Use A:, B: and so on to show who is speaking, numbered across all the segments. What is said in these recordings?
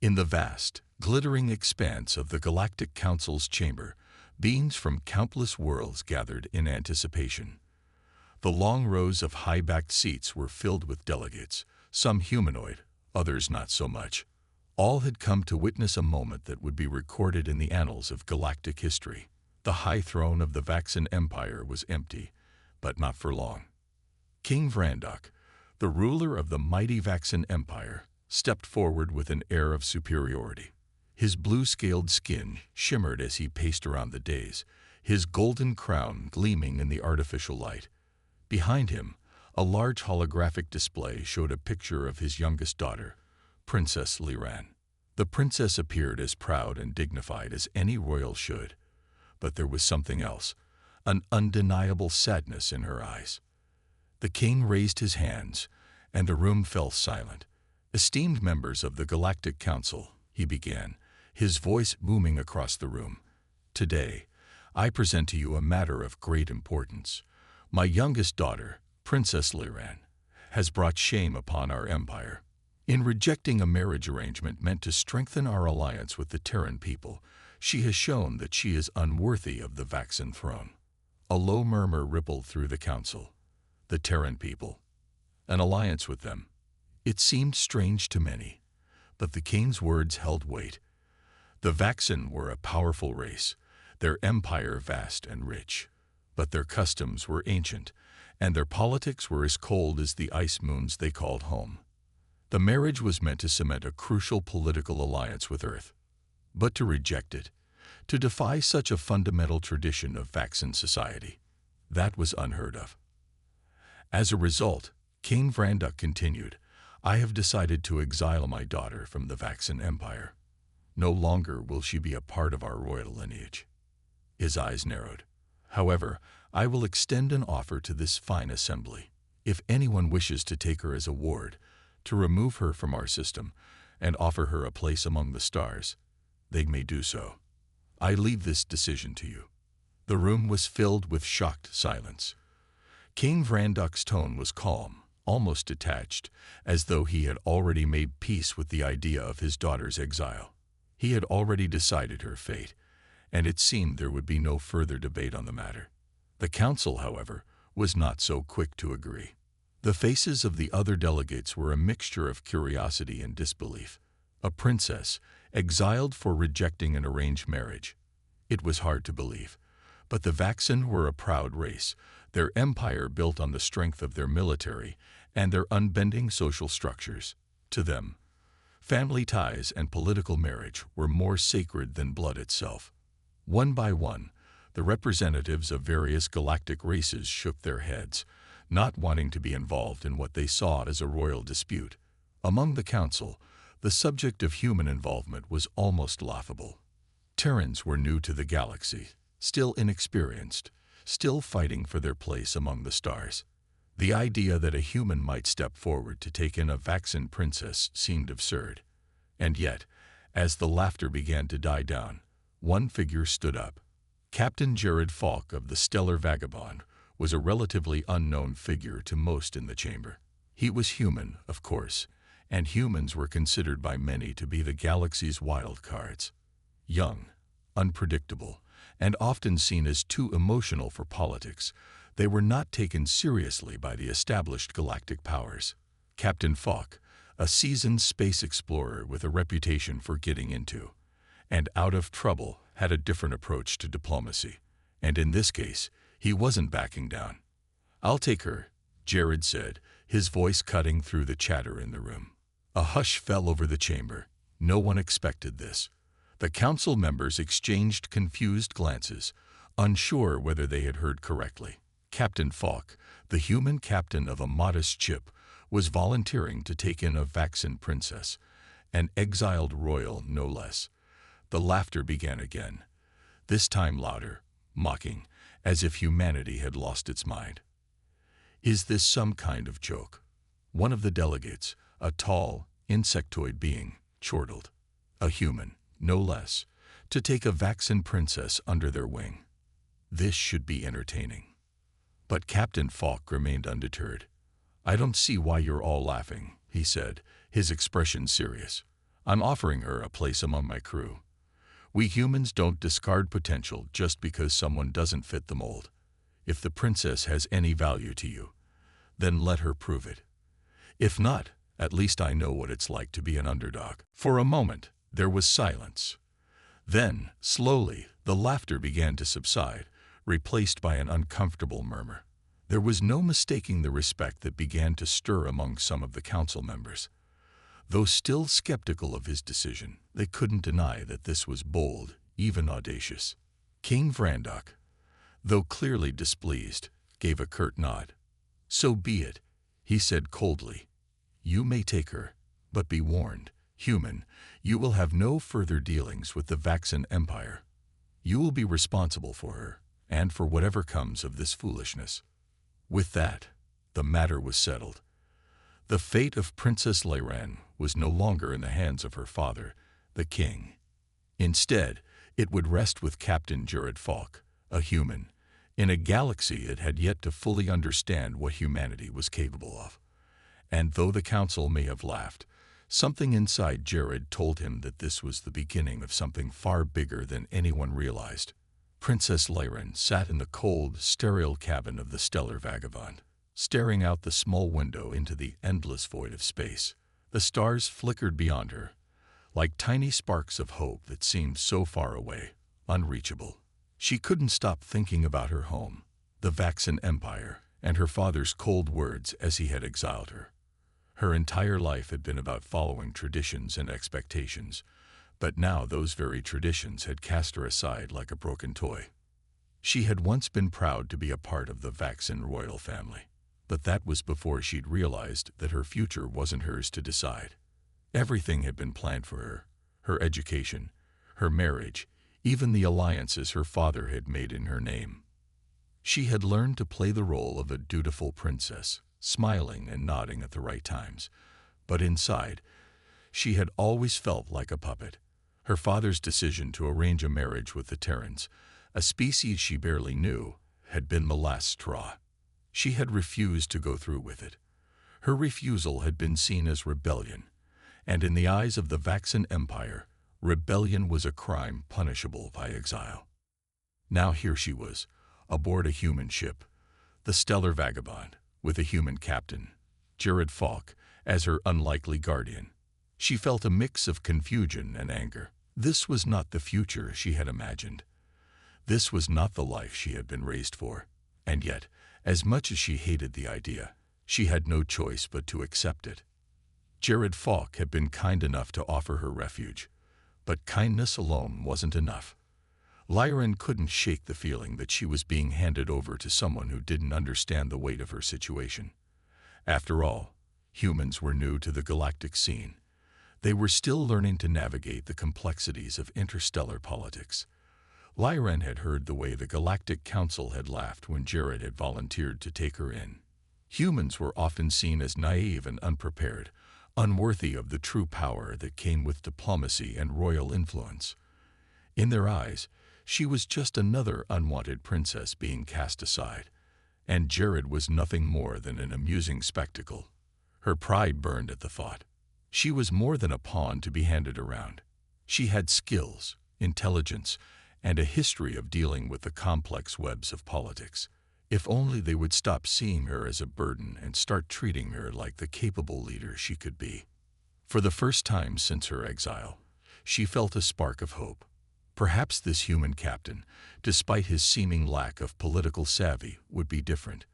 A: In the vast, glittering expanse of the Galactic Council's chamber, beings from countless worlds gathered in anticipation. The long rows of high-backed seats were filled with delegates, some humanoid, others not so much. All had come to witness a moment that would be recorded in the annals of galactic history. The high throne of the Vaxan Empire was empty, but not for long. King Vrandok, the ruler of the mighty Vaxan Empire, stepped forward with an air of superiority. His blue-scaled skin shimmered as he paced around the dais, his golden crown gleaming in the artificial light. Behind him, a large holographic display showed a picture of his youngest daughter, Princess Liran. The princess appeared as proud and dignified as any royal should, but there was something else, an undeniable sadness in her eyes. The king raised his hands, and the room fell silent. "Esteemed members of the Galactic Council," he began, his voice booming across the room. "Today, I present to you a matter of great importance. My youngest daughter, Princess Liran, has brought shame upon our empire. In rejecting a marriage arrangement meant to strengthen our alliance with the Terran people, she has shown that she is unworthy of the Vaxan throne." A low murmur rippled through the council. The Terran people. An alliance with them. It seemed strange to many, but the king's words held weight. The Vaxan were a powerful race, their empire vast and rich, but their customs were ancient, and their politics were as cold as the ice moons they called home. The marriage was meant to cement a crucial political alliance with Earth, but to reject it, to defy such a fundamental tradition of Vaxan society, that was unheard of. As a result, King Vrandok continued, "I have decided to exile my daughter from the Vaxan Empire. No longer will she be a part of our royal lineage." His eyes narrowed. "However, I will extend an offer to this fine assembly. If anyone wishes to take her as a ward, to remove her from our system, and offer her a place among the stars, they may do so. I leave this decision to you." The room was filled with shocked silence. King Vrandok's tone was calm, almost detached, as though he had already made peace with the idea of his daughter's exile. He had already decided her fate, and it seemed there would be no further debate on the matter. The council, however, was not so quick to agree. The faces of the other delegates were a mixture of curiosity and disbelief. A princess, exiled for rejecting an arranged marriage. It was hard to believe. But the Vaxan were a proud race, their empire built on the strength of their military and their unbending social structures. To them, family ties and political marriage were more sacred than blood itself. One by one, the representatives of various galactic races shook their heads, not wanting to be involved in what they saw as a royal dispute. Among the council, the subject of human involvement was almost laughable. Terrans were new to the galaxy, still inexperienced, still fighting for their place among the stars. The idea that a human might step forward to take in a Vaxan princess seemed absurd. And yet, as the laughter began to die down, one figure stood up. Captain Jared Falk of the Stellar Vagabond was a relatively unknown figure to most in the chamber. He was human, of course, and humans were considered by many to be the galaxy's wild cards. Young, unpredictable, and often seen as too emotional for politics, they were not taken seriously by the established galactic powers. Captain Falk, a seasoned space explorer with a reputation for getting into and out of trouble, had a different approach to diplomacy, and in this case, he wasn't backing down. "I'll take her," Jared said, his voice cutting through the chatter in the room. A hush fell over the chamber. No one expected this. The council members exchanged confused glances, unsure whether they had heard correctly. Captain Falk, the human captain of a modest ship, was volunteering to take in a Vaxan princess, an exiled royal no less. The laughter began again, this time louder, mocking, as if humanity had lost its mind. "Is this some kind of joke?" One of the delegates, a tall, insectoid being, chortled. "A human, no less, to take a Vaxan princess under their wing. This should be entertaining." But Captain Falk remained undeterred. "I don't see why you're all laughing," he said, his expression serious. I'm offering her a place among my crew. We humans don't discard potential just because someone doesn't fit the mold. If the princess has any value to you, then let her prove it. If not, at least I know what it's like to be an underdog." For a moment, there was silence. Then, slowly, the laughter began to subside, replaced by an uncomfortable murmur. There was no mistaking the respect that began to stir among some of the council members. Though still skeptical of his decision, they couldn't deny that this was bold, even audacious. King Vrandok, though clearly displeased, gave a curt nod. "So be it," he said coldly. "You may take her, but be warned, human, you will have no further dealings with the Vaxan Empire. You will be responsible for her, and for whatever comes of this foolishness." With that, the matter was settled. The fate of Princess Lyran was no longer in the hands of her father, the king. Instead, it would rest with Captain Jared Falk, a human, in a galaxy it had yet to fully understand what humanity was capable of. And though the council may have laughed, something inside Jared told him that this was the beginning of something far bigger than anyone realized. Princess Lyran sat in the cold, sterile cabin of the Stellar Vagabond, staring out the small window into the endless void of space. The stars flickered beyond her, like tiny sparks of hope that seemed so far away, unreachable. She couldn't stop thinking about her home, the Vaxan Empire, and her father's cold words as he had exiled her. Her entire life had been about following traditions and expectations, but now those very traditions had cast her aside like a broken toy. She had once been proud to be a part of the Vaxan royal family, but that was before she'd realized that her future wasn't hers to decide. Everything had been planned for her: her education, her marriage, even the alliances her father had made in her name. She had learned to play the role of a dutiful princess, smiling and nodding at the right times, but inside, she had always felt like a puppet. Her father's decision to arrange a marriage with the Terrans, a species she barely knew, had been the last straw. She had refused to go through with it. Her refusal had been seen as rebellion, and in the eyes of the Vaxan Empire, rebellion was a crime punishable by exile. Now here she was, aboard a human ship, the Stellar Vagabond, with a human captain, Jared Falk, as her unlikely guardian. She felt a mix of confusion and anger. This was not the future she had imagined. This was not the life she had been raised for. And yet, as much as she hated the idea, she had no choice but to accept it. Jared Falk had been kind enough to offer her refuge, but kindness alone wasn't enough. Lyran couldn't shake the feeling that she was being handed over to someone who didn't understand the weight of her situation. After all, humans were new to the galactic scene. They were still learning to navigate the complexities of interstellar politics. Lyran had heard the way the Galactic Council had laughed when Jared had volunteered to take her in. Humans were often seen as naive and unprepared, unworthy of the true power that came with diplomacy and royal influence. In their eyes, she was just another unwanted princess being cast aside, and Jared was nothing more than an amusing spectacle. Her pride burned at the thought. She was more than a pawn to be handed around. She had skills, intelligence, and a history of dealing with the complex webs of politics. If only they would stop seeing her as a burden and start treating her like the capable leader she could be. For the first time since her exile, she felt a spark of hope. Perhaps this human captain, despite his seeming lack of political savvy, would be different.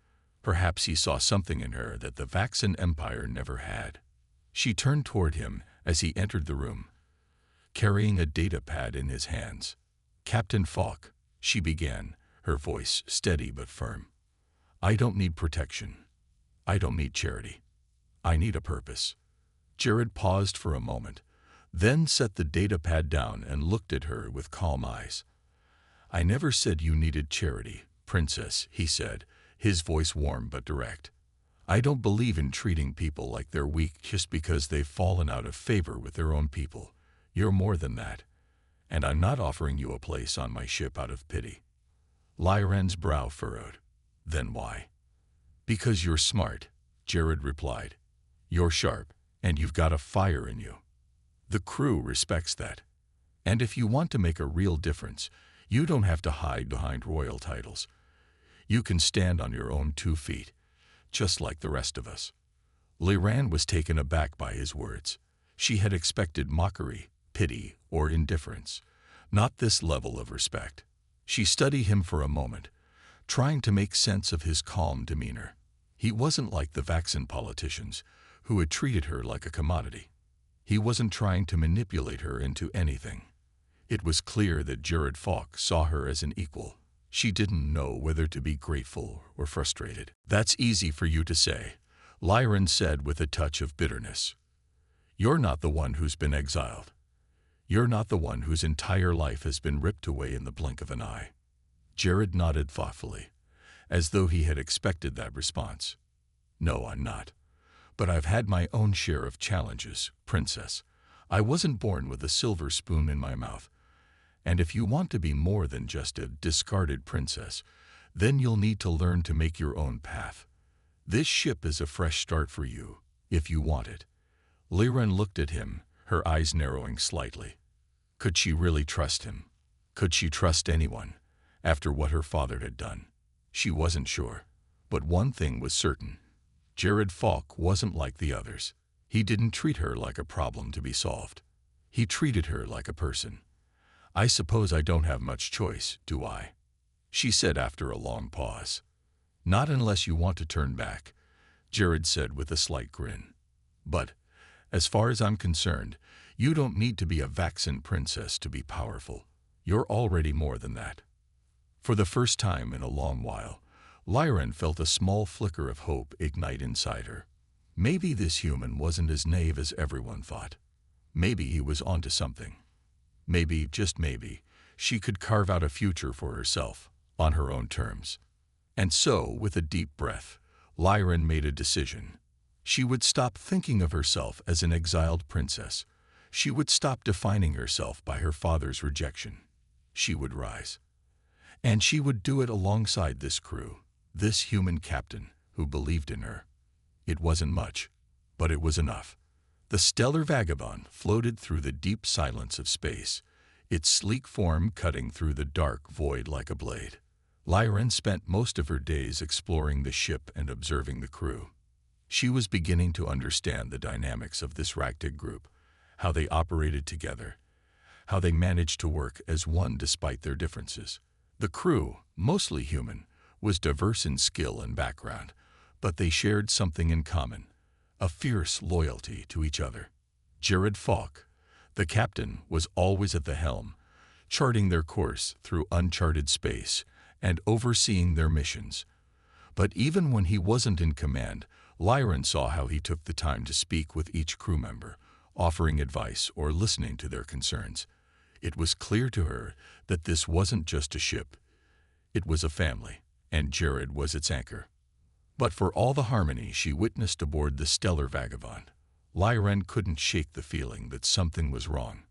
A: Perhaps he saw something in her that the Vaxan Empire never had. She turned toward him as he entered the room, carrying a data pad in his hands. "Captain Falk," she began, her voice steady but firm. "I don't need protection. I don't need charity. I need a purpose." Jared paused for a moment, then set the data pad down and looked at her with calm eyes. "I never said you needed charity, Princess," he said, his voice warm but direct. "I don't believe in treating people like they're weak just because they've fallen out of favor with their own people. You're more than that, and I'm not offering you a place on my ship out of pity." Lyran's brow furrowed. "Then why?" "Because you're smart," Jared replied. "You're sharp, and you've got a fire in you." The crew respects that. And if you want to make a real difference, you don't have to hide behind royal titles. You can stand on your own 2 feet, just like the rest of us. Liran was taken aback by his words. She had expected mockery, pity, or indifference, not this level of respect. She studied him for a moment, trying to make sense of his calm demeanor. He wasn't like the Vaxen politicians, who had treated her like a commodity. He wasn't trying to manipulate her into anything. It was clear that Jared Falk saw her as an equal. She didn't know whether to be grateful or frustrated. "That's easy for you to say," Liran said with a touch of bitterness. "You're not the one who's been exiled. You're not the one whose entire life has been ripped away in the blink of an eye." Jared nodded thoughtfully, as though he had expected that response. "No, I'm not. But I've had my own share of challenges, Princess. I wasn't born with a silver spoon in my mouth. And if you want to be more than just a discarded princess, then you'll need to learn to make your own path. This ship is a fresh start for you, if you want it." Liran looked at him, her eyes narrowing slightly. Could she really trust him? Could she trust anyone, after what her father had done? She wasn't sure. But one thing was certain. Jared Falk wasn't like the others. He didn't treat her like a problem to be solved. He treated her like a person. "I suppose I don't have much choice, do I?" she said after a long pause. "Not unless you want to turn back," Jared said with a slight grin. "But, as far as I'm concerned, you don't need to be a Vaxen princess to be powerful. You're already more than that." For the first time in a long while, Liran felt a small flicker of hope ignite inside her. Maybe this human wasn't as naive as everyone thought. Maybe he was onto something. Maybe, just maybe, she could carve out a future for herself, on her own terms. And so, with a deep breath, Liran made a decision. She would stop thinking of herself as an exiled princess. She would stop defining herself by her father's rejection. She would rise. And she would do it alongside this crew, this human captain who believed in her. It wasn't much, but it was enough. The stellar vagabond floated through the deep silence of space, its sleek form cutting through the dark void like a blade. Liran spent most of her days exploring the ship and observing the crew. She was beginning to understand the dynamics of this Galactic group, how they operated together, how they managed to work as one despite their differences. The crew, mostly human, was diverse in skill and background, but they shared something in common, a fierce loyalty to each other. Jared Falk, the captain, was always at the helm, charting their course through uncharted space and overseeing their missions. But even when he wasn't in command, Liran saw how he took the time to speak with each crew member, offering advice or listening to their concerns. It was clear to her that this wasn't just a ship. It was a family, and Jared was its anchor. But for all the harmony she witnessed aboard the stellar vagabond, Liran couldn't shake the feeling that something was wrong.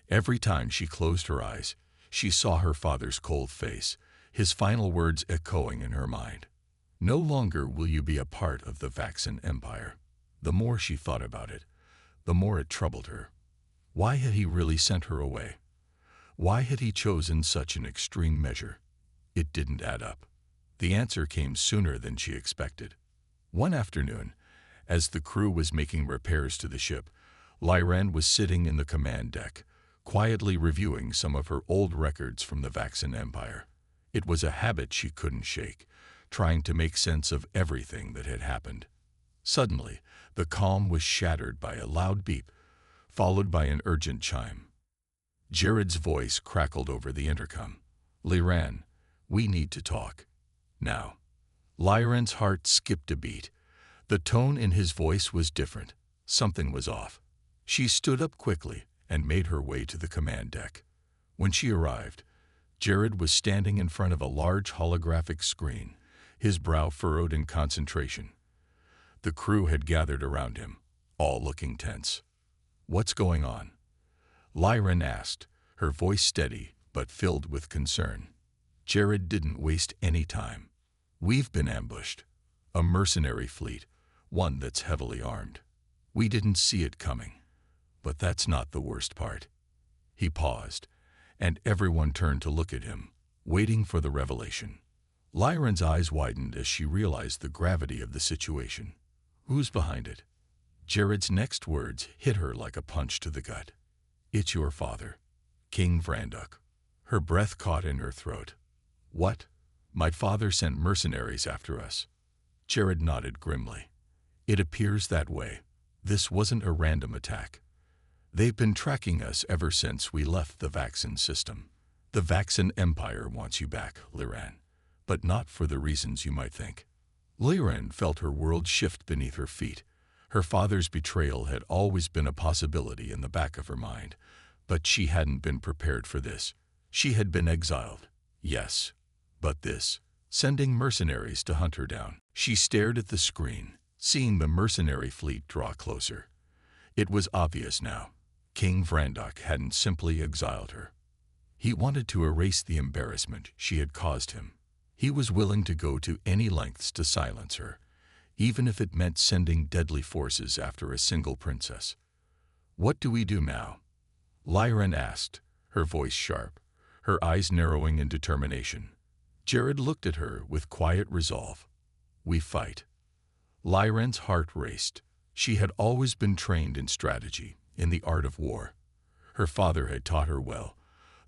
A: Every time she closed her eyes, she saw her father's cold face, his final words echoing in her mind. "No longer will you be a part of the Vaxen Empire." The more she thought about it, the more it troubled her. Why had he really sent her away? Why had he chosen such an extreme measure? It didn't add up. The answer came sooner than she expected. One afternoon, as the crew was making repairs to the ship, Liran was sitting in the command deck, quietly reviewing some of her old records from the Vaxen Empire. It was a habit she couldn't shake, trying to make sense of everything that had happened. Suddenly, the calm was shattered by a loud beep, followed by an urgent chime. Jared's voice crackled over the intercom. "Liran, we need to talk. Now." Liran's heart skipped a beat. The tone in his voice was different. Something was off. She stood up quickly and made her way to the command deck. When she arrived, Jared was standing in front of a large holographic screen, his brow furrowed in concentration. The crew had gathered around him, all looking tense. "What's going on?" Liran asked, her voice steady but filled with concern. Jared didn't waste any time. "We've been ambushed. A mercenary fleet, one that's heavily armed. We didn't see it coming. But that's not the worst part. He paused, and everyone turned to look at him, waiting for the revelation. Lyran's eyes widened as she realized the gravity of the situation. Who's behind it? Jared's next words hit her like a punch to the gut. It's your father, King Vranduk. Her breath caught in her throat. What? My father sent mercenaries after us. Jared nodded grimly. It appears that way. This wasn't a random attack. They've been tracking us ever since we left the Vaxen system. The Vaxen Empire wants you back, Lyran, but not for the reasons you might think. Lyran felt her world shift beneath her feet. Her father's betrayal had always been a possibility in the back of her mind, but she hadn't been prepared for this. She had been exiled, yes, but this, sending mercenaries to hunt her down. She stared at the screen, seeing the mercenary fleet draw closer. It was obvious now. King Vranduk hadn't simply exiled her. He wanted to erase the embarrassment she had caused him. He was willing to go to any lengths to silence her, even if it meant sending deadly forces after a single princess. What do we do now? Lyran asked, her voice sharp, her eyes narrowing in determination. Jared looked at her with quiet resolve. We fight. Lyran's heart raced. She had always been trained in strategy, in the art of war. Her father had taught her well,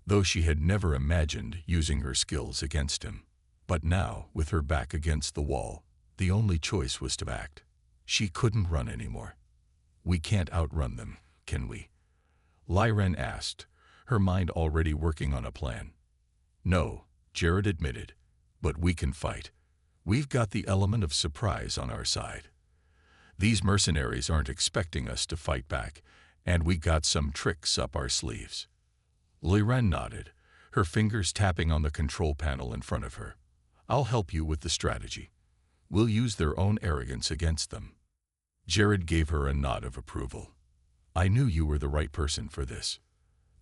A: though she had never imagined using her skills against him. But now, with her back against the wall, the only choice was to act. She couldn't run anymore. We can't outrun them, can we? Lyran asked, her mind already working on a plan. No, Jared admitted, but we can fight. We've got the element of surprise on our side. These mercenaries aren't expecting us to fight back, and we got some tricks up our sleeves. Lyran nodded, her fingers tapping on the control panel in front of her. I'll help you with the strategy. We'll use their own arrogance against them. Jared gave her a nod of approval. I knew you were the right person for this.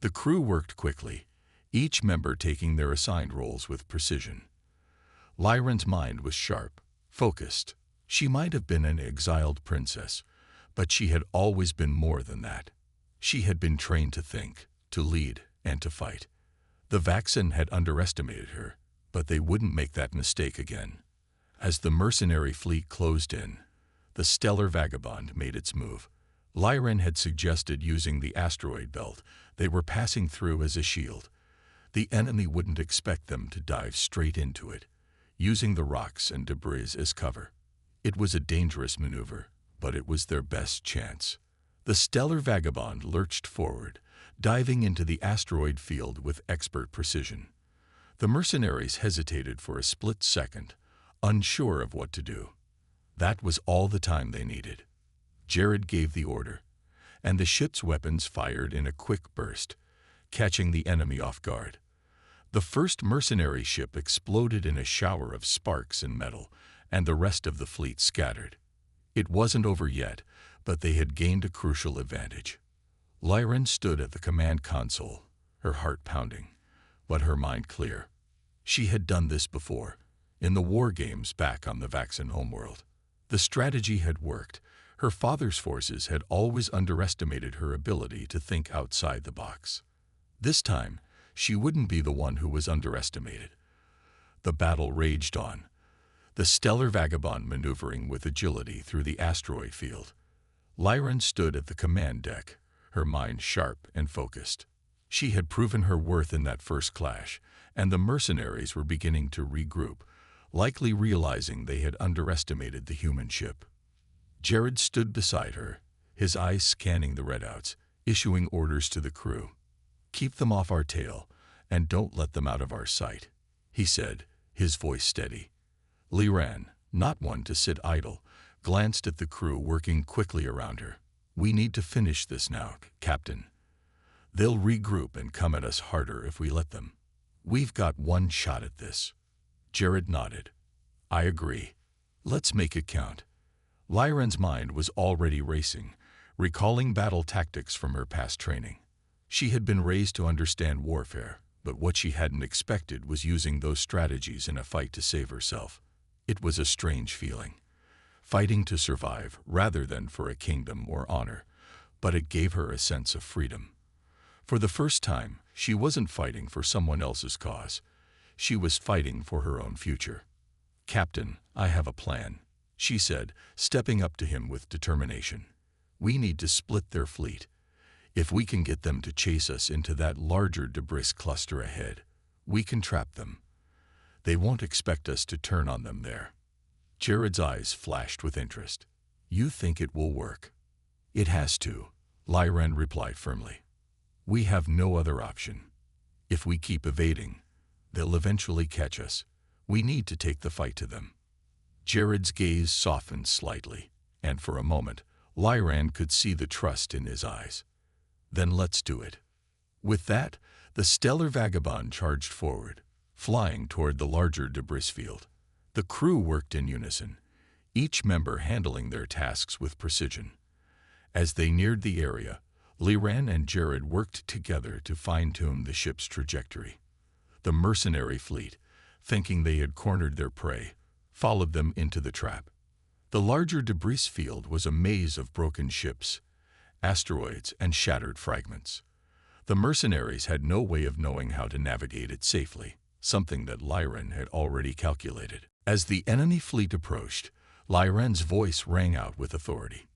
A: The crew worked quickly, each member taking their assigned roles with precision. Lyran's mind was sharp, focused. She might have been an exiled princess, but she had always been more than that. She had been trained to think, to lead, and to fight. The Vaxen had underestimated her, but they wouldn't make that mistake again. As the mercenary fleet closed in, the stellar vagabond made its move. Lyran had suggested using the asteroid belt they were passing through as a shield. The enemy wouldn't expect them to dive straight into it, using the rocks and debris as cover. It was a dangerous maneuver, but it was their best chance. The stellar vagabond lurched forward, diving into the asteroid field with expert precision. The mercenaries hesitated for a split second, unsure of what to do. That was all the time they needed. Jared gave the order, and the ship's weapons fired in a quick burst, catching the enemy off guard. The first mercenary ship exploded in a shower of sparks and metal, and the rest of the fleet scattered. It wasn't over yet, but they had gained a crucial advantage. Lyran stood at the command console, her heart pounding, but her mind clear. She had done this before, in the war games back on the Vaxen homeworld. The strategy had worked. Her father's forces had always underestimated her ability to think outside the box. This time, she wouldn't be the one who was underestimated. The battle raged on, the stellar vagabond maneuvering with agility through the asteroid field. Lyran stood at the command deck, her mind sharp and focused. She had proven her worth in that first clash, and the mercenaries were beginning to regroup, likely realizing they had underestimated the human ship. Jared stood beside her, his eyes scanning the readouts, issuing orders to the crew. Keep them off our tail, and don't let them out of our sight, he said, his voice steady. Lyran, not one to sit idle, glanced at the crew working quickly around her. We need to finish this now, Captain. They'll regroup and come at us harder if we let them. We've got one shot at this. Jared nodded. I agree. Let's make it count. Lyran's mind was already racing, recalling battle tactics from her past training. She had been raised to understand warfare, but what she hadn't expected was using those strategies in a fight to save herself. It was a strange feeling, fighting to survive rather than for a kingdom or honor. but it gave her a sense of freedom. For the first time, she wasn't fighting for someone else's cause. She was fighting for her own future. "Captain, I have a plan," she said, stepping up to him with determination. "We need to split their fleet. If we can get them to chase us into that larger debris cluster ahead, we can trap them. They won't expect us to turn on them there." Jared's eyes flashed with interest. "You think it will work?" "It has to," Lyran replied firmly. "We have no other option. If we keep evading, they'll eventually catch us. We need to take the fight to them." Jared's gaze softened slightly, and for a moment, Lyran could see the trust in his eyes. "Then let's do it." With that, the stellar vagabond charged forward, flying toward the larger debris field. The crew worked in unison, each member handling their tasks with precision. As they neared the area, Lyran and Jared worked together to fine-tune the ship's trajectory. The mercenary fleet, thinking they had cornered their prey, followed them into the trap. The larger debris field was a maze of broken ships, asteroids, and shattered fragments. The mercenaries had no way of knowing how to navigate it safely, something that Lyran had already calculated. As the enemy fleet approached, Lyran's voice rang out with authority.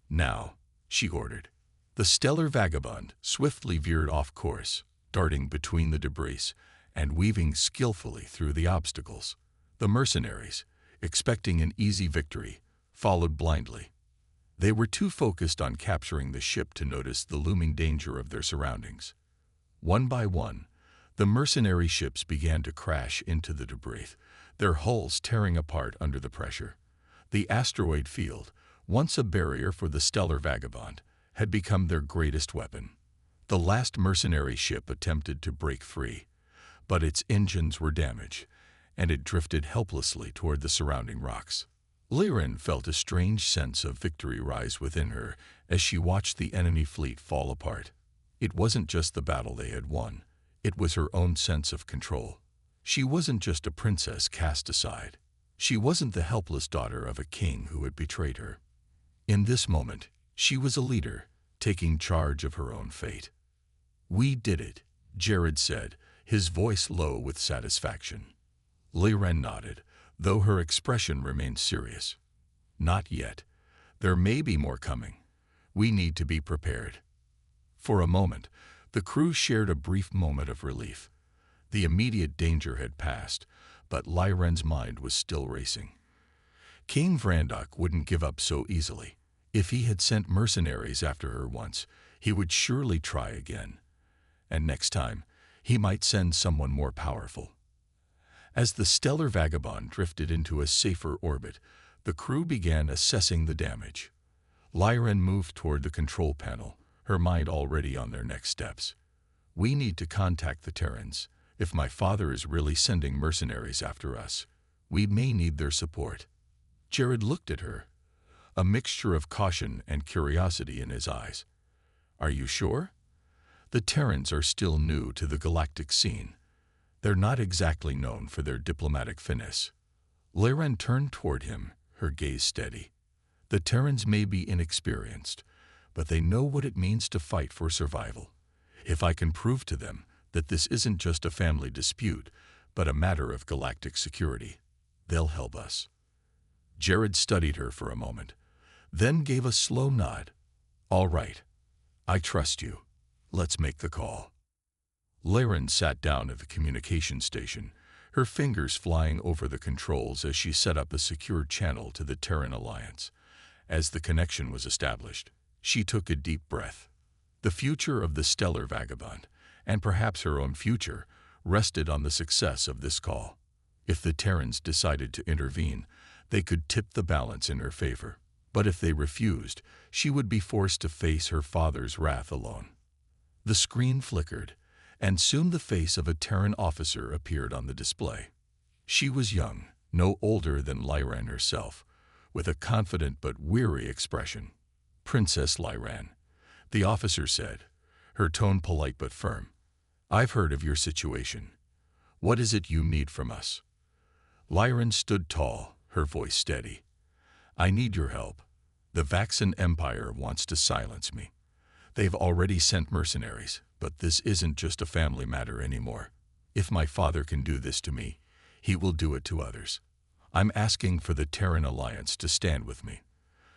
A: "Now," she ordered. The stellar vagabond swiftly veered off course, darting between the debris and weaving skillfully through the obstacles. The mercenaries, expecting an easy victory, followed blindly. They were too focused on capturing the ship to notice the looming danger of their surroundings. One by one, the mercenary ships began to crash into the debris, their hulls tearing apart under the pressure. The asteroid field, once a barrier for the stellar vagabond, had become their greatest weapon. The last mercenary ship attempted to break free, but its engines were damaged, and it drifted helplessly toward the surrounding rocks. Lyran felt a strange sense of victory rise within her as she watched the enemy fleet fall apart. It wasn't just the battle they had won, it was her own sense of control. She wasn't just a princess cast aside. She wasn't the helpless daughter of a king who had betrayed her. In this moment, she was a leader, taking charge of her own fate. "We did it," Jared said, his voice low with satisfaction. Lyran nodded, though her expression remained serious. "Not yet. There may be more coming. We need to be prepared." For a moment, the crew shared a brief moment of relief. The immediate danger had passed, but Lyran's mind was still racing. King Vrandok wouldn't give up so easily. If he had sent mercenaries after her once, he would surely try again. And next time, he might send someone more powerful. As the stellar vagabond drifted into a safer orbit, the crew began assessing the damage. Lyran moved toward the control panel, her mind already on their next steps. "We need to contact the Terrans. If my father is really sending mercenaries after us, we may need their support." Jared looked at her, a mixture of caution and curiosity in his eyes. "Are you sure? The Terrans are still new to the galactic scene. They're not exactly known for their diplomatic finesse." Lyran turned toward him, her gaze steady. "The Terrans may be inexperienced, but they know what it means to fight for survival. If I can prove to them that this isn't just a family dispute, but a matter of galactic security, they'll help us." Jared studied her for a moment, then gave a slow nod. "All right. I trust you. Let's make the call." Lyran sat down at the communication station, her fingers flying over the controls as she set up a secure channel to the Terran Alliance. As the connection was established, she took a deep breath. The future of the stellar vagabond, and perhaps her own future, rested on the success of this call. If the Terrans decided to intervene, they could tip the balance in her favor. But if they refused, she would be forced to face her father's wrath alone. The screen flickered, and soon the face of a Terran officer appeared on the display. She was young, no older than Lyran herself, with a confident but weary expression. "Princess Lyran," the officer said, her tone polite but firm. "I've heard of your situation. What is it you need from us?" Lyran stood tall, her voice steady. "I need your help. The Vaxan Empire wants to silence me. They've already sent mercenaries, but this isn't just a family matter anymore. If my father can do this to me, he will do it to others. I'm asking for the Terran Alliance to stand with me,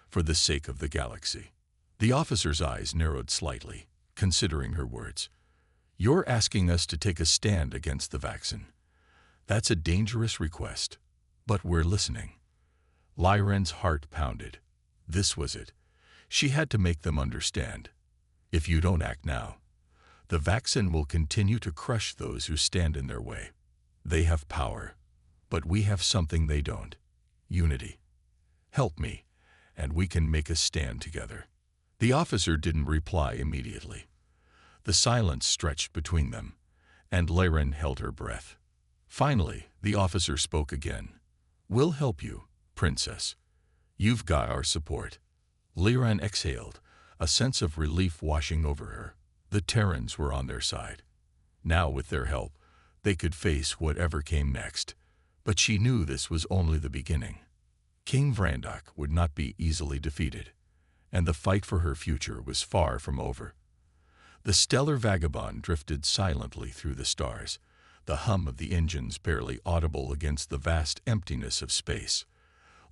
A: for the sake of the galaxy." The officer's eyes narrowed slightly, considering her words. "You're asking us to take a stand against the vaccine. That's a dangerous request, but we're listening." Lyran's heart pounded. This was it. She had to make them understand. If you don't act now, the vaccine will continue to crush those who stand in their way. They have power, but we have something they don't: unity. Help me, and we can make a stand together." The officer didn't reply immediately. The silence stretched between them, and Lyran held her breath. Finally, the officer spoke again. "We'll help you, Princess. You've got our support." Lyran exhaled, a sense of relief washing over her. The Terrans were on their side. Now, with their help, they could face whatever came next. But she knew this was only the beginning. King Vrandok would not be easily defeated, and the fight for her future was far from over. The stellar vagabond drifted silently through the stars, the hum of the engines barely audible against the vast emptiness of space.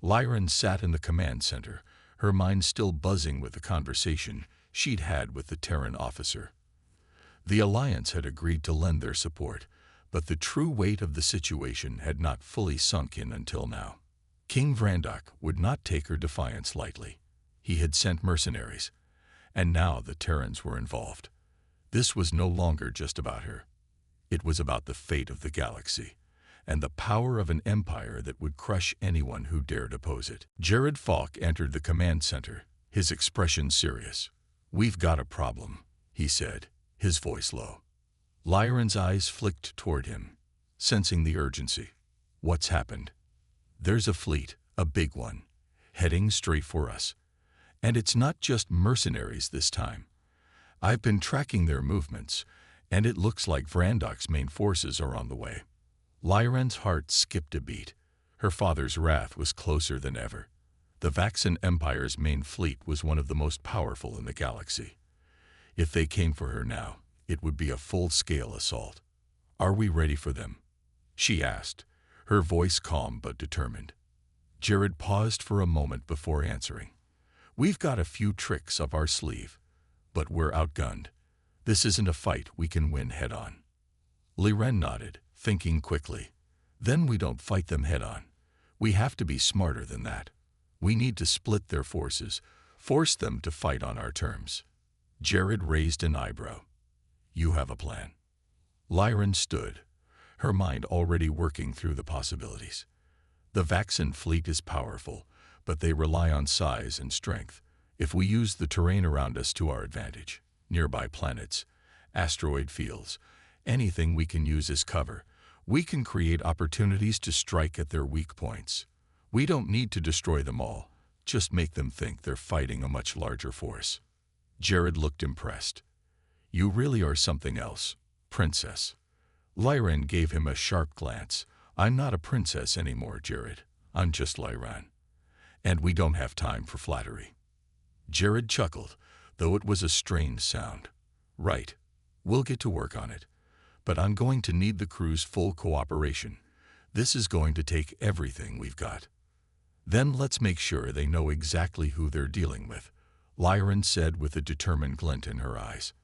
A: Lyran sat in the command center, her mind still buzzing with the conversation she'd had with the Terran officer. The Alliance had agreed to lend their support, but the true weight of the situation had not fully sunk in until now. King Vrandok would not take her defiance lightly. He had sent mercenaries, and now the Terrans were involved. This was no longer just about her. It was about the fate of the galaxy, and the power of an empire that would crush anyone who dared oppose it. Jared Falk entered the command center, his expression serious. "We've got a problem," he said, his voice low. Lyran's eyes flicked toward him, sensing the urgency. "What's happened?" "There's a fleet, a big one, heading straight for us. And it's not just mercenaries this time. I've been tracking their movements, and it looks like Vrandok's main forces are on the way." Lyran's heart skipped a beat. Her father's wrath was closer than ever. The Vaxan Empire's main fleet was one of the most powerful in the galaxy. If they came for her now, it would be a full-scale assault. "Are we ready for them?" she asked, her voice calm but determined. Jared paused for a moment before answering. "We've got a few tricks up our sleeve, but we're outgunned. This isn't a fight we can win head-on." Lyran nodded, thinking quickly. "Then we don't fight them head-on. We have to be smarter than that. We need to split their forces, force them to fight on our terms." Jared raised an eyebrow. "You have a plan?" Lyran stood, her mind already working through the possibilities. The Vaxan fleet is powerful, but they rely on size and strength. If we use the terrain around us to our advantage, nearby planets, asteroid fields, anything we can use as cover, we can create opportunities to strike at their weak points. We don't need to destroy them all, just make them think they're fighting a much larger force. Jared looked impressed. "You really are something else, Princess." Lyran gave him a sharp glance. "I'm not a princess anymore, Jared. I'm just Lyran. And we don't have time for flattery." Jared chuckled, though it was a strange sound. "Right. We'll get to work on it. But I'm going to need the crew's full cooperation. This is going to take everything we've got." "Then let's make sure they know exactly who they're dealing with," Lyran said with a determined glint in her eyes.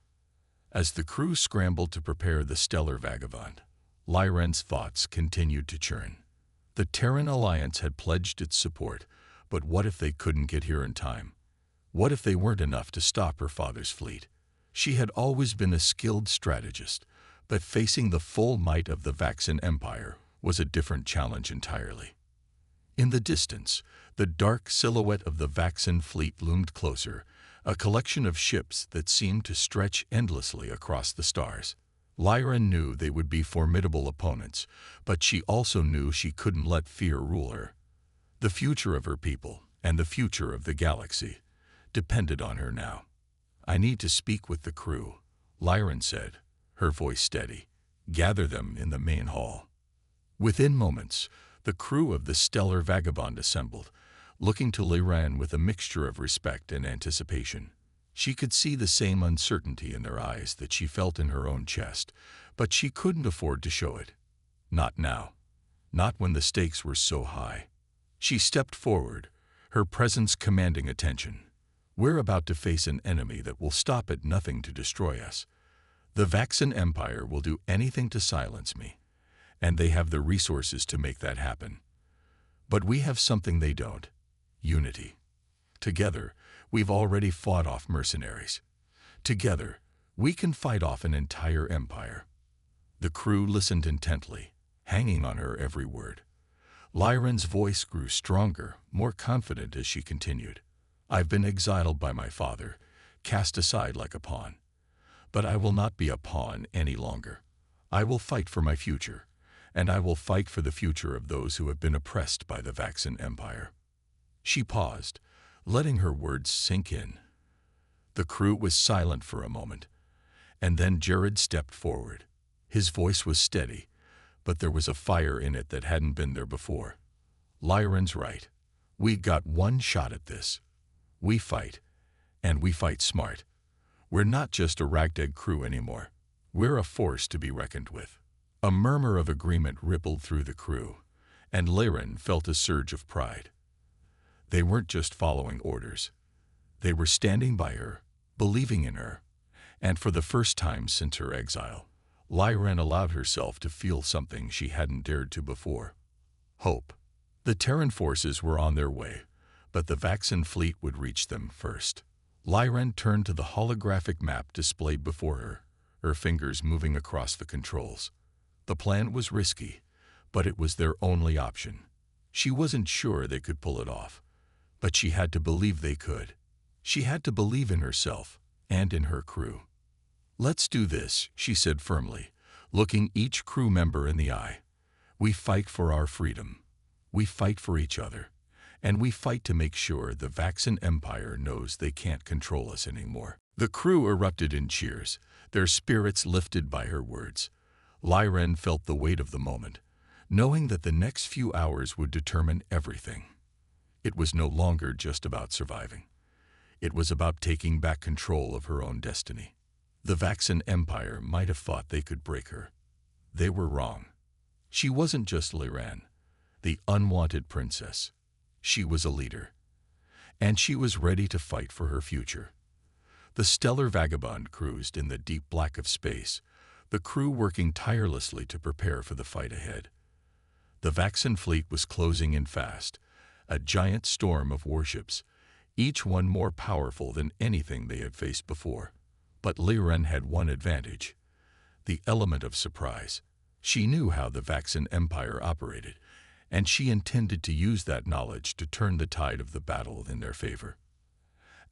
A: As the crew scrambled to prepare the stellar vagabond, Lyran's thoughts continued to churn. The Terran Alliance had pledged its support, but what if they couldn't get here in time? What if they weren't enough to stop her father's fleet? She had always been a skilled strategist, but facing the full might of the Vaxan Empire was a different challenge entirely. In the distance, the dark silhouette of the Vaxan fleet loomed closer, a collection of ships that seemed to stretch endlessly across the stars. Lyran knew they would be formidable opponents, but she also knew she couldn't let fear rule her. The future of her people, and the future of the galaxy, depended on her now. "I need to speak with the crew," Lyran said, her voice steady. "Gather them in the main hall." Within moments, the crew of the stellar vagabond assembled, looking to Lyran with a mixture of respect and anticipation. She could see the same uncertainty in their eyes that she felt in her own chest, but she couldn't afford to show it. Not now. Not when the stakes were so high. She stepped forward, her presence commanding attention. We're about to face an enemy that will stop at nothing to destroy us. The Vaxan Empire will do anything to silence me, and they have the resources to make that happen. But we have something they don't: unity. Together, we've already fought off mercenaries. Together, we can fight off an entire empire. The crew listened intently, hanging on her every word. Lyran's voice grew stronger, more confident as she continued. I've been exiled by my father, cast aside like a pawn. But I will not be a pawn any longer. I will fight for my future, and I will fight for the future of those who have been oppressed by the Vaxan Empire. She paused, letting her words sink in. The crew was silent for a moment, and then Jared stepped forward. His voice was steady, but there was a fire in it that hadn't been there before. Lyran's right. We got one shot at this. We fight, and we fight smart. We're not just a ragtag crew anymore. We're a force to be reckoned with. A murmur of agreement rippled through the crew, and Lyran felt a surge of pride. They weren't just following orders. They were standing by her, believing in her, and for the first time since her exile, Lyran allowed herself to feel something she hadn't dared to before: hope. The Terran forces were on their way, but the Vaxan fleet would reach them first. Lyran turned to the holographic map displayed before her fingers moving across the controls. The plan was risky, but it was their only option. She wasn't sure they could pull it off, but she had to believe they could. She had to believe in herself and in her crew. Let's do this, she said firmly, looking each crew member in the eye. We fight for our freedom. We fight for each other. And we fight to make sure the Vaxan Empire knows they can't control us anymore. The crew erupted in cheers, their spirits lifted by her words. Lyran felt the weight of the moment, knowing that the next few hours would determine everything. It was no longer just about surviving. It was about taking back control of her own destiny. The Vaxan Empire might have thought they could break her. They were wrong. She wasn't just Lyran, the unwanted princess. She was a leader, and she was ready to fight for her future. The stellar vagabond cruised in the deep black of space, the crew working tirelessly to prepare for the fight ahead. The Vaxan fleet was closing in fast, a giant storm of warships, each one more powerful than anything they had faced before. But Lyran had one advantage: the element of surprise. She knew how the Vaxan Empire operated, and she intended to use that knowledge to turn the tide of the battle in their favor.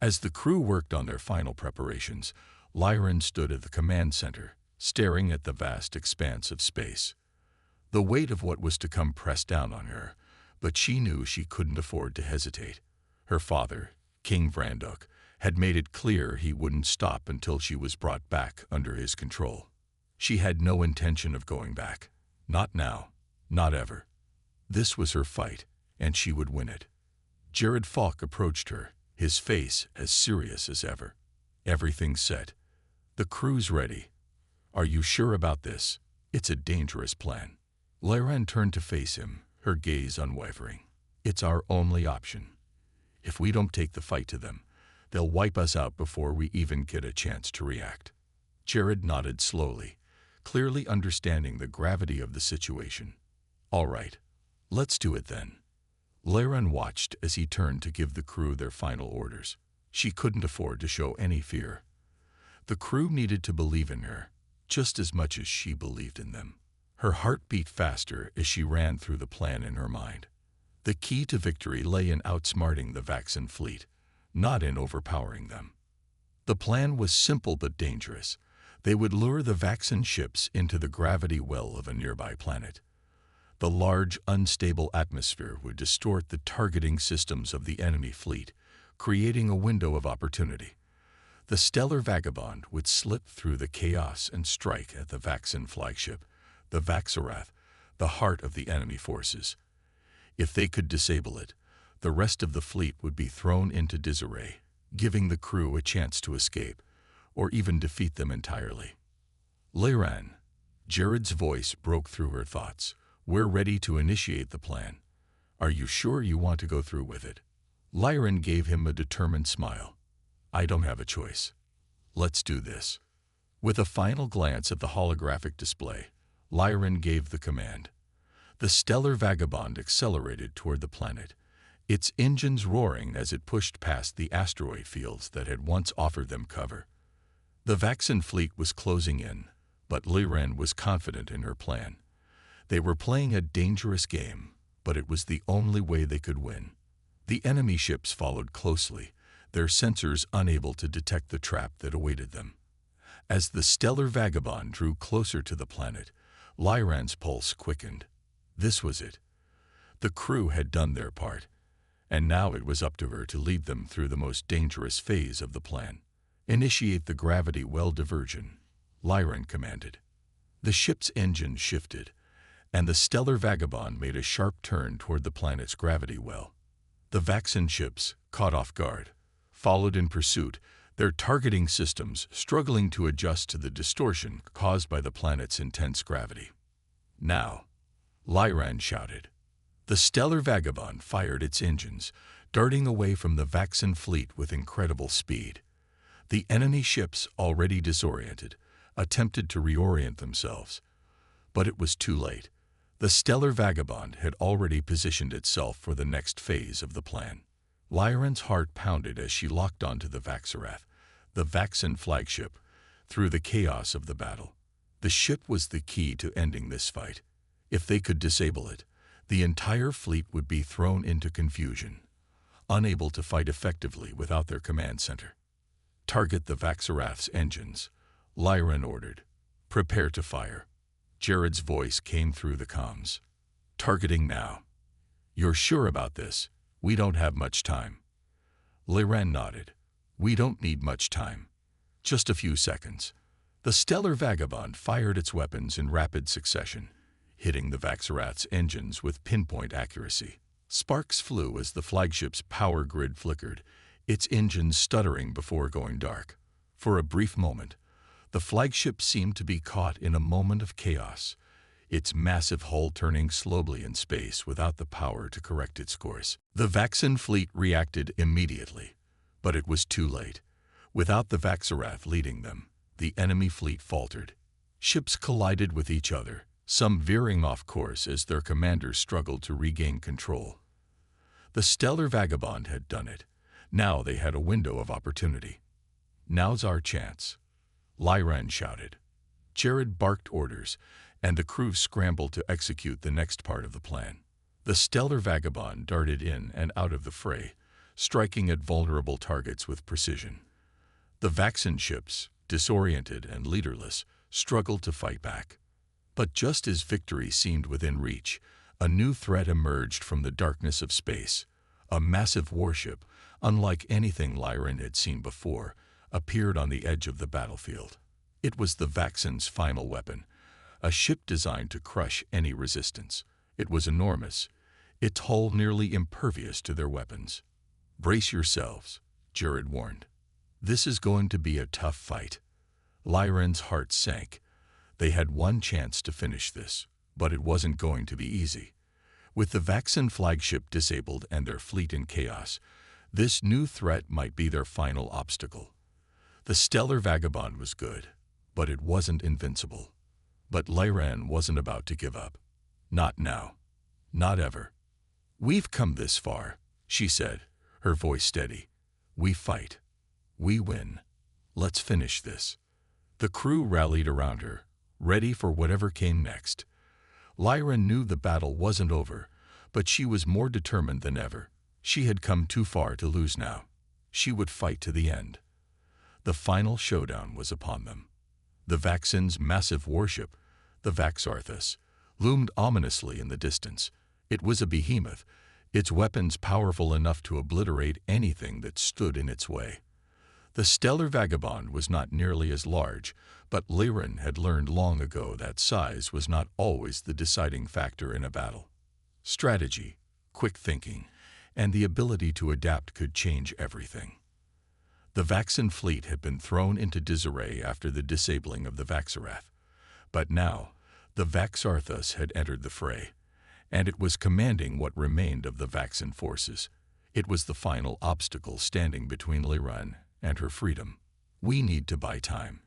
A: As the crew worked on their final preparations, Lyran stood at the command center, staring at the vast expanse of space. The weight of what was to come pressed down on her, but she knew she couldn't afford to hesitate. Her father, King Vrandok, had made it clear he wouldn't stop until she was brought back under his control. She had no intention of going back. Not now. Not ever. This was her fight, and she would win it. Jared Falk approached her, his face as serious as ever. Everything's set. The crew's ready. Are you sure about this? It's a dangerous plan. Lyran turned to face him, her gaze unwavering. It's our only option. If we don't take the fight to them, they'll wipe us out before we even get a chance to react. Jared nodded slowly, clearly understanding the gravity of the situation. All right, let's do it then. Lyran watched as he turned to give the crew their final orders. She couldn't afford to show any fear. The crew needed to believe in her, just as much as she believed in them. Her heart beat faster as she ran through the plan in her mind. The key to victory lay in outsmarting the Vaxan fleet, not in overpowering them. The plan was simple but dangerous. They would lure the Vaxan ships into the gravity well of a nearby planet. The large, unstable atmosphere would distort the targeting systems of the enemy fleet, creating a window of opportunity. The stellar vagabond would slip through the chaos and strike at the Vaxan flagship, the Vaxarath, the heart of the enemy forces. If they could disable it, the rest of the fleet would be thrown into disarray. giving the crew a chance to escape, or even defeat them entirely. Lyran, Jared's voice broke through her thoughts. We're ready to initiate the plan. Are you sure you want to go through with it? Lyran gave him a determined smile. I don't have a choice. Let's do this. With a final glance at the holographic display, Lyran gave the command. The stellar vagabond accelerated toward the planet, its engines roaring as it pushed past the asteroid fields that had once offered them cover. The Vaxan fleet was closing in, but Lyran was confident in her plan. They were playing a dangerous game, but it was the only way they could win. The enemy ships followed closely, their sensors unable to detect the trap that awaited them. As the stellar vagabond drew closer to the planet, Lyran's pulse quickened. This was it. The crew had done their part, and now it was up to her to lead them through the most dangerous phase of the plan. Initiate the gravity well diversion, Lyran commanded. The ship's engine shifted, and the stellar vagabond made a sharp turn toward the planet's gravity well. The Vaxan ships, caught off guard, followed in pursuit, their targeting systems struggling to adjust to the distortion caused by the planet's intense gravity. Now, Lyran shouted. The stellar vagabond fired its engines, darting away from the Vaxan fleet with incredible speed. The enemy ships, already disoriented, attempted to reorient themselves. But it was too late. The stellar vagabond had already positioned itself for the next phase of the plan. Lyran's heart pounded as she locked onto the Vaxarath, the Vaxan flagship, through the chaos of the battle. The ship was the key to ending this fight. If they could disable it, the entire fleet would be thrown into confusion, unable to fight effectively without their command center. Target the Vaxarath's engines, Lyran ordered. Prepare to fire. Jared's voice came through the comms. Targeting now. You're sure about this? We don't have much time. Lyran nodded. We don't need much time. Just a few seconds. The stellar vagabond fired its weapons in rapid succession, hitting the Vaxarath's engines with pinpoint accuracy. Sparks flew as the flagship's power grid flickered, its engines stuttering before going dark. For a brief moment, the flagship seemed to be caught in a moment of chaos, its massive hull turning slowly in space without the power to correct its course. The Vaxan fleet reacted immediately, but it was too late. Without the Vaxarath leading them, the enemy fleet faltered. Ships collided with each other, some veering off course as their commanders struggled to regain control. The stellar vagabond had done it. Now they had a window of opportunity. Now's our chance, Lyran shouted. Jared barked orders, and the crew scrambled to execute the next part of the plan. The stellar vagabond darted in and out of the fray, striking at vulnerable targets with precision. The Vaxan ships, disoriented and leaderless, struggled to fight back. But just as victory seemed within reach, a new threat emerged from the darkness of space. A massive warship, unlike anything Lyran had seen before, appeared on the edge of the battlefield. It was the Vaxan's final weapon, a ship designed to crush any resistance. It was enormous, its hull nearly impervious to their weapons. Brace yourselves, Jared warned. This is going to be a tough fight. Lyran's heart sank. They had one chance to finish this, but it wasn't going to be easy. With the Vaxan flagship disabled and their fleet in chaos, this new threat might be their final obstacle. The stellar vagabond was good, but it wasn't invincible. But Lyran wasn't about to give up. Not now. Not ever. We've come this far, she said, her voice steady. We fight. We win. Let's finish this. The crew rallied around her, ready for whatever came next. Lyran knew the battle wasn't over, but she was more determined than ever. She had come too far to lose now. She would fight to the end. The final showdown was upon them. The Vaxan's massive warship, the Vaxarthus, loomed ominously in the distance. It was a behemoth, its weapons powerful enough to obliterate anything that stood in its way. The stellar vagabond was not nearly as large, but Lyran had learned long ago that size was not always the deciding factor in a battle. Strategy, quick thinking, and the ability to adapt could change everything. The Vaxan fleet had been thrown into disarray after the disabling of the Vaxarath. But now, the Vaxarthus had entered the fray, and it was commanding what remained of the Vaxan forces. It was the final obstacle standing between Lyran and her freedom. "We need to buy time,"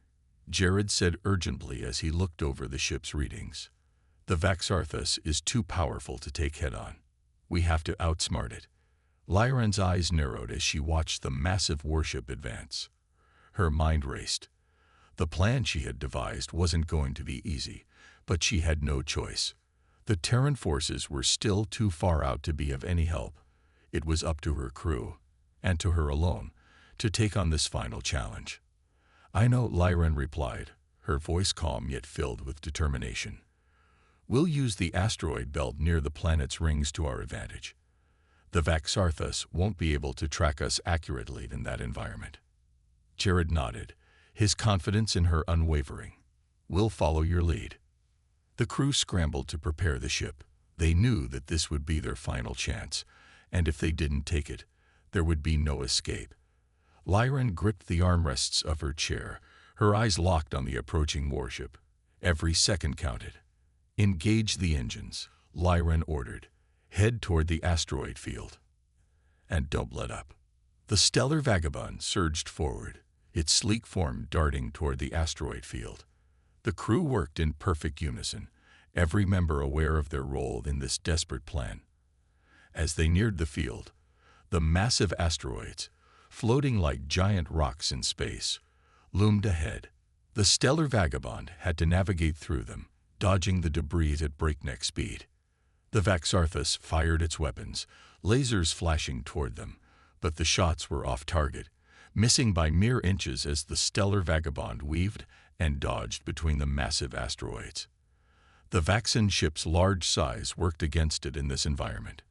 A: Jared said urgently as he looked over the ship's readings. "The Vaxarthus is too powerful to take head-on. We have to outsmart it." Lyran's eyes narrowed as she watched the massive warship advance. Her mind raced. The plan she had devised wasn't going to be easy, but she had no choice. The Terran forces were still too far out to be of any help. It was up to her crew, and to her alone, to take on this final challenge. "I know," Lyran replied, her voice calm yet filled with determination. "We'll use the asteroid belt near the planet's rings to our advantage. The Vaxarthus won't be able to track us accurately in that environment." Jared nodded, his confidence in her unwavering. "We'll follow your lead." The crew scrambled to prepare the ship. They knew that this would be their final chance, and if they didn't take it, there would be no escape. Lyran gripped the armrests of her chair, her eyes locked on the approaching warship. Every second counted. "Engage the engines," Lyran ordered. "Head toward the asteroid field. And don't let up." The stellar vagabond surged forward, its sleek form darting toward the asteroid field. The crew worked in perfect unison, every member aware of their role in this desperate plan. As they neared the field, the massive asteroids, floating like giant rocks in space, loomed ahead. The stellar vagabond had to navigate through them, dodging the debris at breakneck speed. The Vaxarthus fired its weapons, lasers flashing toward them, but the shots were off target, missing by mere inches as the stellar vagabond weaved and dodged between the massive asteroids. The Vaxan ship's large size worked against it in this environment.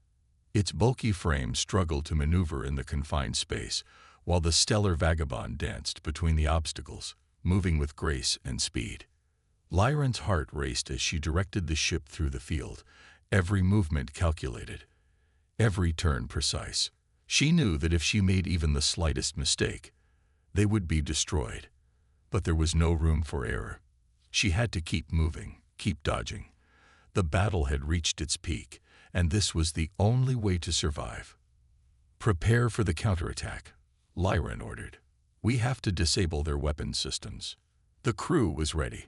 A: Its bulky frame struggled to maneuver in the confined space, while the stellar vagabond danced between the obstacles, moving with grace and speed. Lyran's heart raced as she directed the ship through the field, every movement calculated, every turn precise. She knew that if she made even the slightest mistake, they would be destroyed. But there was no room for error. She had to keep moving, keep dodging. The battle had reached its peak, and this was the only way to survive. "Prepare for the counterattack," Lyran ordered. "We have to disable their weapons systems." The crew was ready.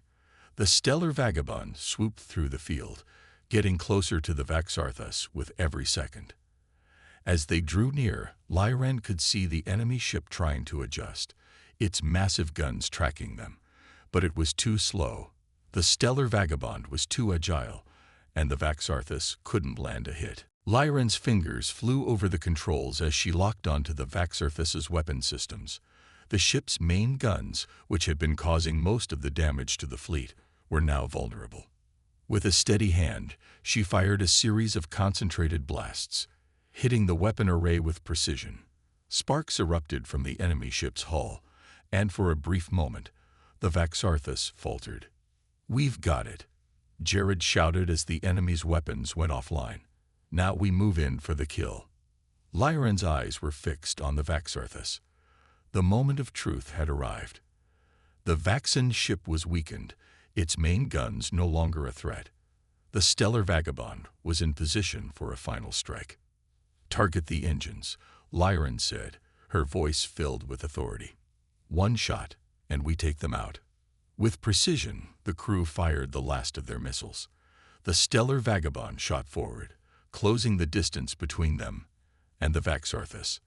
A: The stellar vagabond swooped through the field, getting closer to the Vaxarthus with every second. As they drew near, Lyran could see the enemy ship trying to adjust, its massive guns tracking them. But it was too slow. The stellar vagabond was too agile, and the Vaxarthus couldn't land a hit. Lyran's fingers flew over the controls as she locked onto the Vaxarthus's weapon systems. The ship's main guns, which had been causing most of the damage to the fleet, were now vulnerable. With a steady hand, she fired a series of concentrated blasts, hitting the weapon array with precision. Sparks erupted from the enemy ship's hull, and for a brief moment, the Vaxarthus faltered. "We've got it," Jared shouted as the enemy's weapons went offline. "Now we move in for the kill." Lyran's eyes were fixed on the Vaxarthus. The moment of truth had arrived. The Vaxan ship was weakened, its main guns no longer a threat. The stellar vagabond was in position for a final strike. "Target the engines," Lyran said, her voice filled with authority. "One shot, and we take them out." With precision, the crew fired the last of their missiles. The stellar vagabond shot forward, closing the distance between them and the Vaxarthus.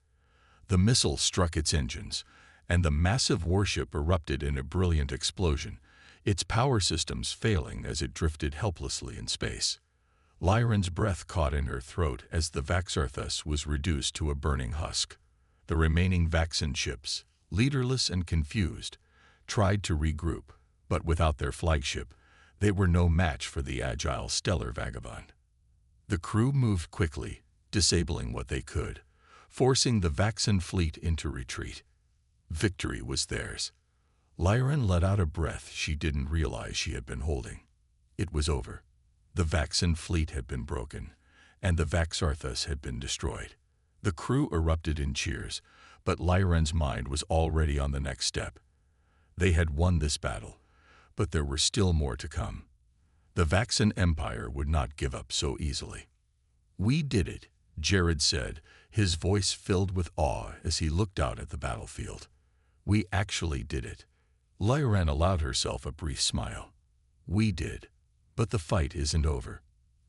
A: The missile struck its engines, and the massive warship erupted in a brilliant explosion, its power systems failing as it drifted helplessly in space. Lyran's breath caught in her throat as the Vaxarthus was reduced to a burning husk. The remaining Vaxan ships, leaderless and confused, tried to regroup, but without their flagship, they were no match for the agile stellar vagabond. The crew moved quickly, disabling what they could, forcing the Vaxan fleet into retreat. Victory was theirs. Lyran let out a breath she didn't realize she had been holding. It was over. The Vaxan fleet had been broken, and the Vaxarthus had been destroyed. The crew erupted in cheers, But Lyran's mind was already on the next step. They had won this battle, but there were still more to come. The Vaxan Empire would not give up so easily. "We did it," Jared said, his voice filled with awe as he looked out at the battlefield. "We actually did it." Lyran allowed herself a brief smile. "We did. But the fight isn't over."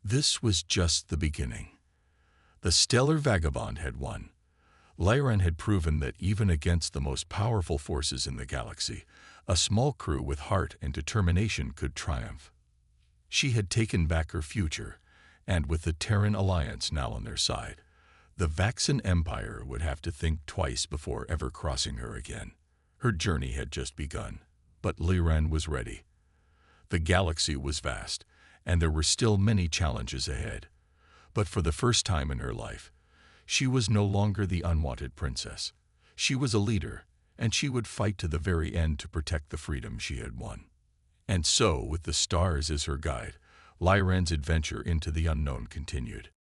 A: This was just the beginning. The Stellar Vagabond had won. Lyran had proven that even against the most powerful forces in the galaxy, a small crew with heart and determination could triumph. She had taken back her future, and with the Terran Alliance now on their side, the Vaxan Empire would have to think twice before ever crossing her again. Her journey had just begun, but Lyran was ready. The galaxy was vast, and there were still many challenges ahead. But for the first time in her life, she was no longer the unwanted princess. She was a leader, and she would fight to the very end to protect the freedom she had won. And so, with the stars as her guide, Lyran's adventure into the unknown continued.